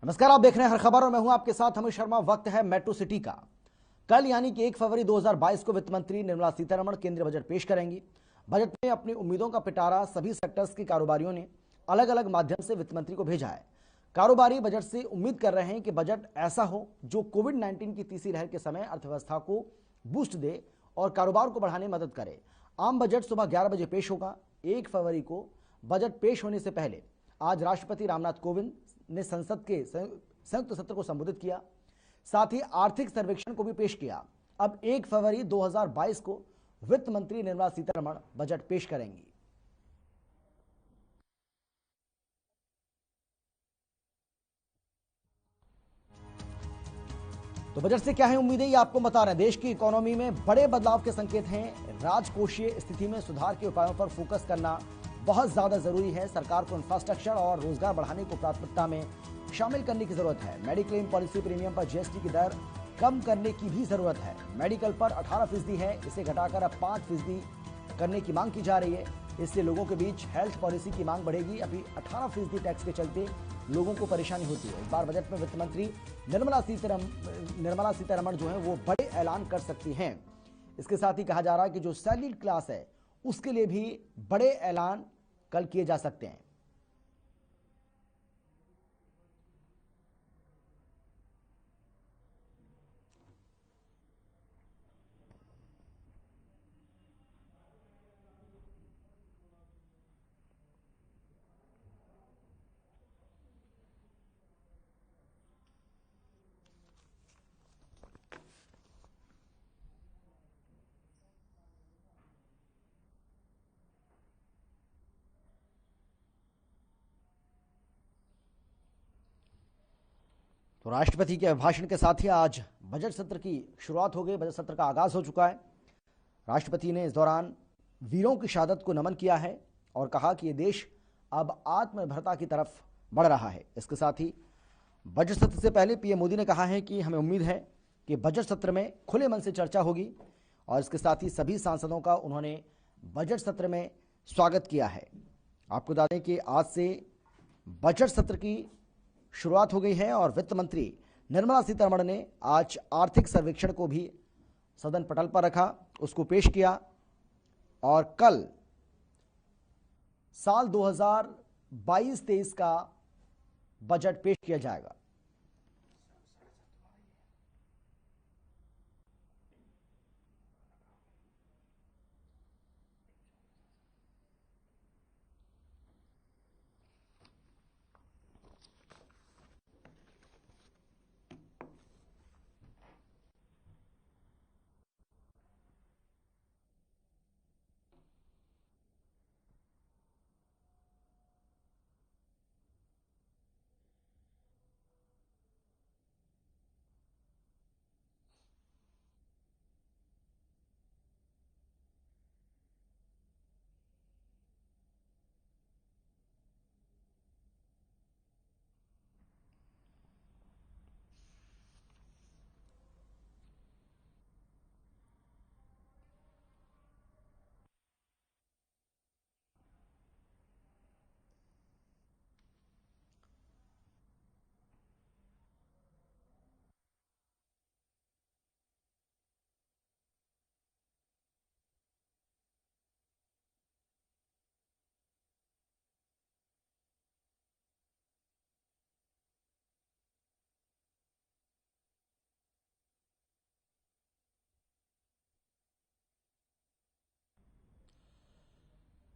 नमस्कार, आप देख रहे हैं हर खबर और मैं हूं आपके साथ अमित शर्मा। वक्त है मेट्रो सिटी का। कल यानी कि 1 फरवरी 2022 को वित्त मंत्री निर्मला सीतारमण केंद्रीय बजट पेश करेंगी। बजट में अपनी उम्मीदों का पिटारा सभी सेक्टर्स के कारोबारियों ने अलग अलग माध्यम से वित्त मंत्री को भेजा है। कारोबारी बजट से उम्मीद कर रहे हैं कि बजट ऐसा हो जो कोविड-19 की तीसरी लहर के समय अर्थव्यवस्था को बूस्ट दे और कारोबार को बढ़ाने में मदद करे। आम बजट सुबह 11 बजे पेश होगा। 1 फरवरी को बजट पेश होने से पहले आज राष्ट्रपति रामनाथ कोविंद ने संसद के संयुक्त सत्र को संबोधित किया, साथ ही आर्थिक सर्वेक्षण को भी पेश किया। अब 1 फरवरी 2022 को वित्त मंत्री निर्मला सीतारमण बजट पेश करेंगी। तो बजट से क्या है उम्मीदें, ये आपको बता रहे हैं। देश की इकोनॉमी में बड़े बदलाव के संकेत हैं। राजकोषीय स्थिति में सुधार के उपायों पर फोकस करना बहुत ज्यादा जरूरी है। सरकार को इंफ्रास्ट्रक्चर और रोजगार बढ़ाने को प्राथमिकता में शामिल करने की जरूरत है। मेडिक्लेम पॉलिसी प्रीमियम पर जीएसटी की दर कम करने की भी जरूरत है। मेडिकल पर 18% है, इसे घटाकर अब 5% करने की मांग की जा रही है। इससे लोगों के बीच हेल्थ पॉलिसी की मांग बढ़ेगी। अभी 18% टैक्स के चलते लोगों को परेशानी होती है। इस बार बजट में वित्त मंत्री निर्मला सीतारमण जो है वो बड़े ऐलान कर सकती हैं। इसके साथ ही कहा जा रहा है कि जो सैलरीड क्लास है उसके लिए भी बड़े ऐलान कल किए जा सकते हैं। तो राष्ट्रपति के अभिभाषण के साथ ही आज बजट सत्र की शुरुआत हो गई। बजट सत्र का आगाज हो चुका है। राष्ट्रपति ने इस दौरान वीरों की शहादत को नमन किया है और कहा कि ये देश अब आत्मनिर्भरता की तरफ बढ़ रहा है। इसके साथ ही बजट सत्र से पहले पीएम मोदी ने कहा है कि हमें उम्मीद है कि बजट सत्र में खुले मन से चर्चा होगी और इसके साथ ही सभी सांसदों का उन्होंने बजट सत्र में स्वागत किया है। आपको बता दें कि आज से बजट सत्र की शुरुआत हो गई है और वित्त मंत्री निर्मला सीतारमण ने आज आर्थिक सर्वेक्षण को भी सदन पटल पर रखा, उसको पेश किया और कल साल 2022-23 का बजट पेश किया जाएगा।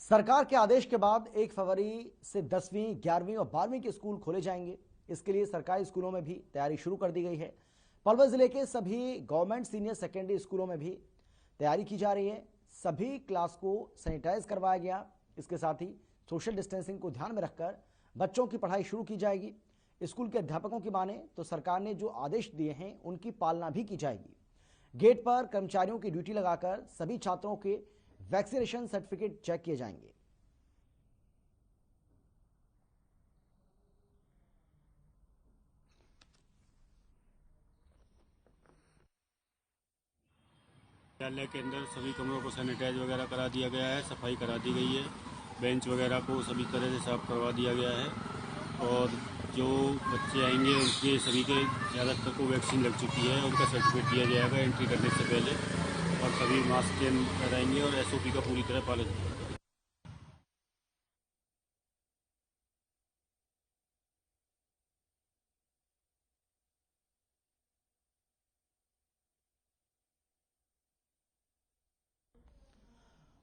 सरकार के आदेश के बाद 1 फरवरी से 10वीं, 11वीं और 12वीं के स्कूल खोले जाएंगे। इसके लिए सरकारी स्कूलों में भी तैयारी शुरू कर दी गई है। पलवल जिले के सभी गवर्नमेंट सीनियर सेकेंडरी स्कूलों में भी तैयारी की जा रही है। सभी क्लास को सैनिटाइज करवाया गया। इसके साथ ही सोशल डिस्टेंसिंग को ध्यान में रखकर बच्चों की पढ़ाई शुरू की जाएगी। स्कूल के अध्यापकों की माने तो सरकार ने जो आदेश दिए हैं उनकी पालना भी की जाएगी। गेट पर कर्मचारियों की ड्यूटी लगाकर सभी छात्रों के वैक्सीनेशन सर्टिफिकेट चेक किए जाएंगे। विद्यालय के अंदर सभी कमरों को सैनिटाइज वगैरह करा दिया गया है, सफाई करा दी गई है। बेंच वगैरह को सभी तरह से साफ करवा दिया गया है और जो बच्चे आएंगे उनके सभी के ज़्यादातर को वैक्सीन लग चुकी है, उनका सर्टिफिकेट दिया जाएगा एंट्री करने से पहले, और सभी मास्क लगाएंगे और SOP का पूरी तरह पालन करेंगे।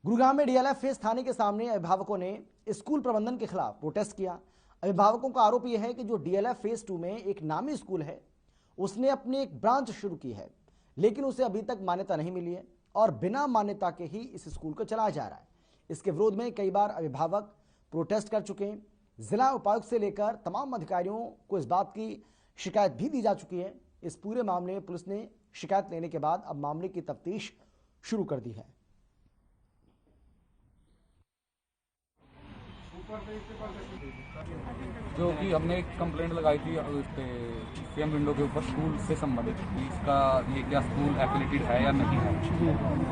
गुरुग्राम में डीएलएफ फेस थाने के सामने अभिभावकों ने स्कूल प्रबंधन के खिलाफ प्रोटेस्ट किया। अभिभावकों का आरोप यह है कि जो डीएलएफ फेस 2 में एक नामी स्कूल है, उसने अपनी एक ब्रांच शुरू की है, लेकिन उसे अभी तक मान्यता नहीं मिली है और बिना मान्यता के ही इस स्कूल को चलाया जा रहा है। इसके विरोध में कई बार अभिभावक प्रोटेस्ट कर चुके हैं। जिला उपायुक्त से लेकर तमाम अधिकारियों को इस बात की शिकायत भी दी जा चुकी है। इस पूरे मामले में पुलिस ने शिकायत लेने के बाद अब मामले की तफ्तीश शुरू कर दी है। जो कि हमने एक कंप्लेंट लगाई थी सीएम विंडो के ऊपर स्कूल से संबंधित, इसका ये क्या स्कूल एफिलिएटेड है या नहीं है,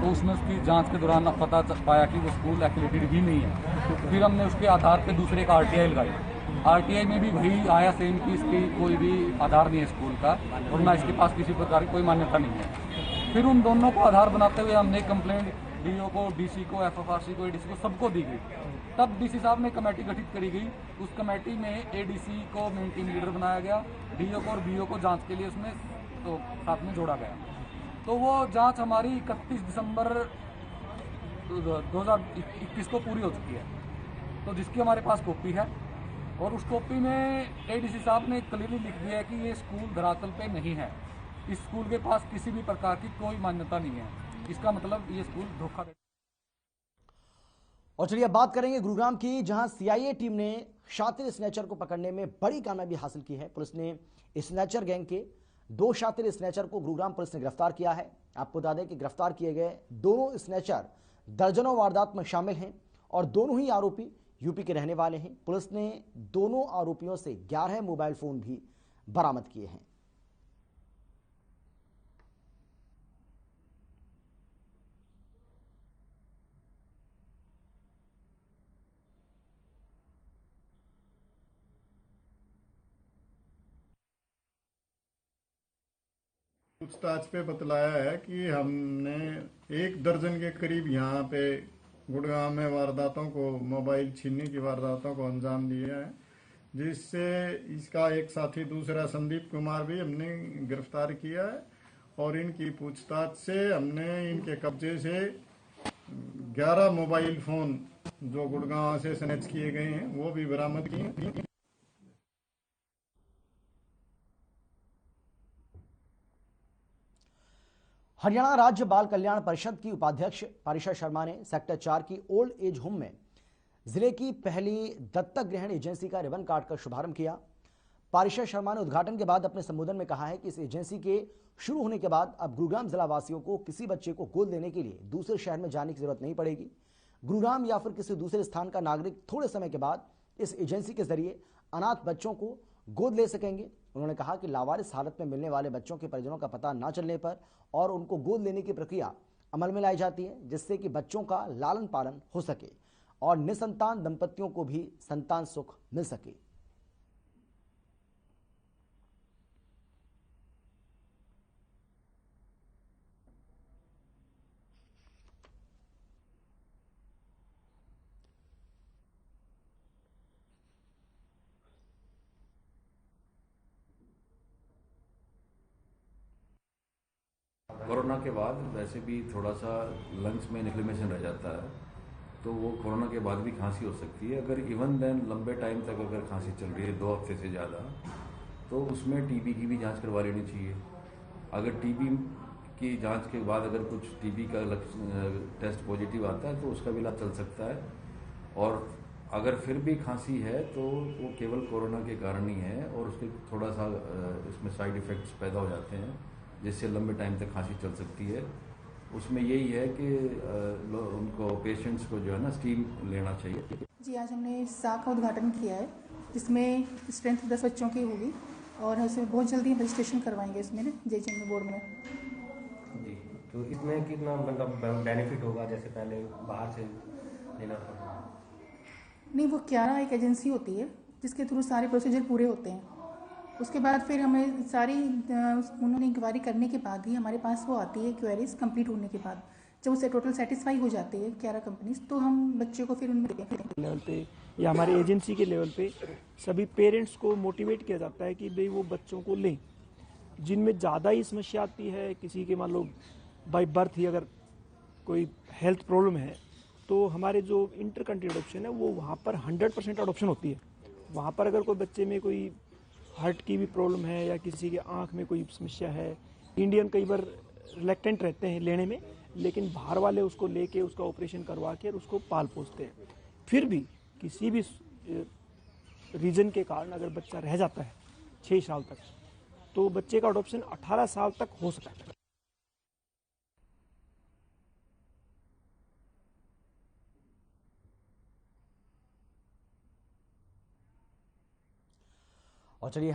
तो उसमें उसकी जांच के दौरान पता पाया कि वो स्कूल एफिलिएटेड ही नहीं है। फिर हमने उसके आधार पे दूसरे एक RTI लगाई। RTI में भी वही आया सेम कि इसकी कोई भी आधार नहीं है स्कूल का और ना इसके पास किसी प्रकार की कोई मान्यता नहीं है। फिर उन दोनों को आधार बनाते हुए हमने कंप्लेंट DO को, DC को, FFRC को, ADC को सबको दी गई। तब DC साहब ने कमेटी गठित करी गई। उस कमेटी में ADC को मेन टीम लीडर बनाया गया, DO को और BO को जांच के लिए उसमें तो साथ में जोड़ा गया। तो वो जांच हमारी 31 दिसंबर 2021 को पूरी हो चुकी है, तो जिसकी हमारे पास कॉपी है और उस कॉपी में ADC साहब ने क्लियरली लिख दिया है कि ये स्कूल धरातल पे नहीं है, इस स्कूल के पास किसी भी प्रकार की कोई मान्यता नहीं है। इसका मतलब ये स्कूल धोखा दे। और चलिए अब बात करेंगे गुरुग्राम की, जहां CIA टीम ने शातिर स्नैचर को पकड़ने में बड़ी कामयाबी हासिल की है। पुलिस ने स्नैचर गैंग के 2 शातिर स्नैचर को गुरुग्राम पुलिस ने गिरफ्तार किया है। आपको बता दें कि गिरफ्तार किए गए दोनों स्नैचर दर्जनों वारदात में शामिल हैं और दोनों ही आरोपी यूपी के रहने वाले हैं। पुलिस ने दोनों आरोपियों से 11 मोबाइल फोन भी बरामद किए हैं। पूछताछ पे बतलाया है कि हमने 1 दर्जन के करीब यहाँ पे गुड़गांव में वारदातों को, मोबाइल छीनने की वारदातों को अंजाम दिया है, जिससे इसका एक साथी दूसरा संदीप कुमार भी हमने गिरफ्तार किया है और इनकी पूछताछ से हमने इनके कब्जे से 11 मोबाइल फोन जो गुड़गांव से स्नैच किए गए हैं वो भी बरामद किए हैं। हरियाणा राज्य बाल कल्याण परिषद की उपाध्यक्ष पारिशा शर्मा ने सेक्टर 4 की ओल्ड एज होम में जिले की पहली दत्तक ग्रहण एजेंसी का रिबन काटकर शुभारंभ किया। पारिशा शर्मा ने उद्घाटन के बाद अपने संबोधन में कहा है कि इस एजेंसी के शुरू होने के बाद अब गुरुग्राम जिला वासियों को किसी बच्चे को गोद लेने के लिए दूसरे शहर में जाने की जरूरत नहीं पड़ेगी। गुरुग्राम या फिर किसी दूसरे स्थान का नागरिक थोड़े समय के बाद इस एजेंसी के जरिए अनाथ बच्चों को गोद ले सकेंगे। उन्होंने कहा कि लावारिस हालत में मिलने वाले बच्चों के परिजनों का पता न चलने पर और उनको गोद लेने की प्रक्रिया अमल में लाई जाती है, जिससे कि बच्चों का लालन पालन हो सके और निसंतान दंपतियों को भी संतान सुख मिल सके। कोरोना के बाद वैसे भी थोड़ा सा लंग्स में इन्फ्लेमेशन रह जाता है, तो वो कोरोना के बाद भी खांसी हो सकती है। अगर इवन देन लंबे टाइम तक अगर खांसी चल रही है 2 हफ्ते से ज़्यादा, तो उसमें TB की भी जांच करवा लेनी चाहिए। अगर TB की जांच के बाद अगर कुछ TB का टेस्ट पॉजिटिव आता है तो उसका भी इलाज चल सकता है, और अगर फिर भी खांसी है तो वो केवल कोरोना के कारण ही है और उसके थोड़ा सा इसमें साइड इफ़ेक्ट्स पैदा हो जाते हैं जिससे लंबे टाइम तक खांसी चल सकती है। उसमें यही है कि उनको पेशेंट्स को जो है ना स्टीम लेना चाहिए। जी, आज हमने साख का उद्घाटन किया है, जिसमें स्ट्रेंथ 10 बच्चों की होगी और उसमें बहुत जल्दी रजिस्ट्रेशन करवाएंगे इसमें JHM बोर्ड में। जी, तो इसमें कितना मतलब बेनिफिट होगा, जैसे पहले बाहर से लेना पड़ता? नहीं, वो 11 एक एजेंसी होती है जिसके थ्रू सारे प्रोसीजर पूरे होते हैं। उसके बाद फिर हमें सारी उन्होंने इंक्वायरी करने के बाद ही हमारे पास वो आती है क्वेरीज कंप्लीट होने के बाद। जब उससे टोटल सेटिस्फाई हो जाती है 11 कंपनीज, तो हम बच्चे को फिर उनमें लेवल पे या हमारे एजेंसी के लेवल पे सभी पेरेंट्स को मोटिवेट किया जाता है कि भाई वो बच्चों को लें जिनमें ज़्यादा ही समस्या आती है। किसी के मान लो बाई बर्थ ही अगर कोई हेल्थ प्रॉब्लम है तो हमारे जो इंटर कंट्री अडॉप्शन है वो वहाँ पर 100% अडॉप्शन होती है। वहाँ पर अगर कोई बच्चे में कोई हार्ट की भी प्रॉब्लम है या किसी के आँख में कोई समस्या है, इंडियन कई बार रिलेक्टेंट रहते हैं लेने में, लेकिन बाहर वाले उसको लेके उसका ऑपरेशन करवा के उसको पाल पोसते हैं। फिर भी किसी भी रीजन के कारण अगर बच्चा रह जाता है 6 साल तक, तो बच्चे का अडॉप्शन 18 साल तक हो सकता है। और चलिए